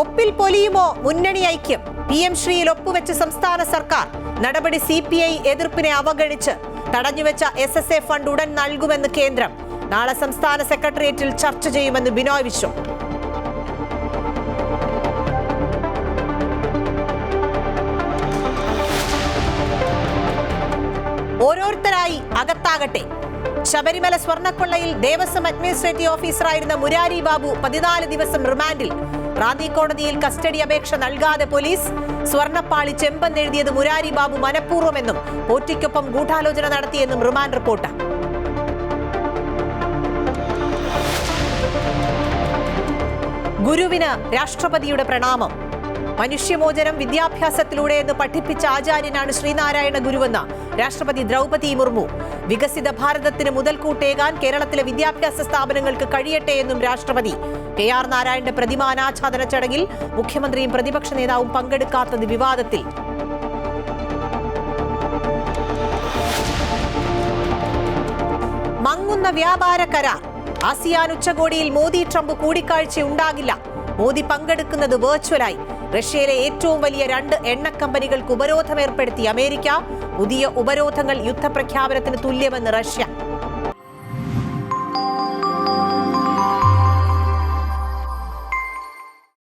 ഒപ്പിൽ പൊലിയുമോ മുന്നണി ഐക്യം? PM ശ്രീയിൽ ഒപ്പുവെച്ച് സംസ്ഥാന സർക്കാർ. നടപടി CPI എതിർപ്പിനെ അവഗണിച്ച്. തടഞ്ഞുവെച്ച SSA ഫണ്ട് ഉടൻ നൽകുമെന്ന് കേന്ദ്രം. നാളെ സംസ്ഥാന സെക്രട്ടേറിയറ്റിൽ ചർച്ച ചെയ്യുമെന്ന് ബിനോയ് വിശ്വം. ഓരോരുത്തരായി അകത്താകട്ടെ. ശബരിമല സ്വർണ്ണക്കൊള്ളയിൽ ദേവസ്വം അഡ്മിനിസ്ട്രേറ്റീവ് ഓഫീസറായിരുന്ന മുരാരി ബാബു 14 ദിവസം റിമാൻഡിൽ. റാന്നി കോടതിയിൽ കസ്റ്റഡി അപേക്ഷ നൽകാതെ പോലീസ്. സ്വർണ്ണപ്പാളി ചെമ്പെന്നെഴുതിയത് മുരാരി ബാബു മനഃപൂർവ്വമെന്നും പോറ്റിക്കൊപ്പം ഗൂഢാലോചന നടത്തിയെന്നും റിമാൻഡ് റിപ്പോർട്ട്. ഗുരുവിന് രാഷ്ട്രപതിയുടെ പ്രണാമം. മനുഷ്യമോചനം വിദ്യാഭ്യാസത്തിലൂടെ എന്ന് പഠിപ്പിച്ച ആചാര്യനാണ് ശ്രീനാരായണ ഗുരുവെന്ന് രാഷ്ട്രപതി ദ്രൗപദി മുർമു. വികസിത ഭാരതത്തിന് മുതൽക്കൂട്ടേകാൻ കേരളത്തിലെ വിദ്യാഭ്യാസ സ്ഥാപനങ്ങൾക്ക് കഴിയട്ടെ എന്നും രാഷ്ട്രപതി. KR നാരായണന്റെ പ്രതിമ അനാച്ഛാദന ചടങ്ങിൽ മുഖ്യമന്ത്രിയും പ്രതിപക്ഷ നേതാവും പങ്കെടുക്കാത്തത് വിവാദത്തിൽ. മങ്ങുന്ന വ്യാപാര കരാർ. ആസിയാൻ ഉച്ചകോടിയിൽ മോദി ട്രംപ് കൂടിക്കാഴ്ച ഉണ്ടാകില്ല. മോദി പങ്കെടുക്കുന്നത് വെർച്വലായി. റഷ്യയിലെ ഏറ്റവും വലിയ 2 എണ്ണ കമ്പനികൾക്ക് ഉപരോധം ഏർപ്പെടുത്തി അമേരിക്ക. പുതിയ ഉപരോധങ്ങൾ യുദ്ധപ്രഖ്യാപനത്തിന് തുല്യമെന്ന് റഷ്യ.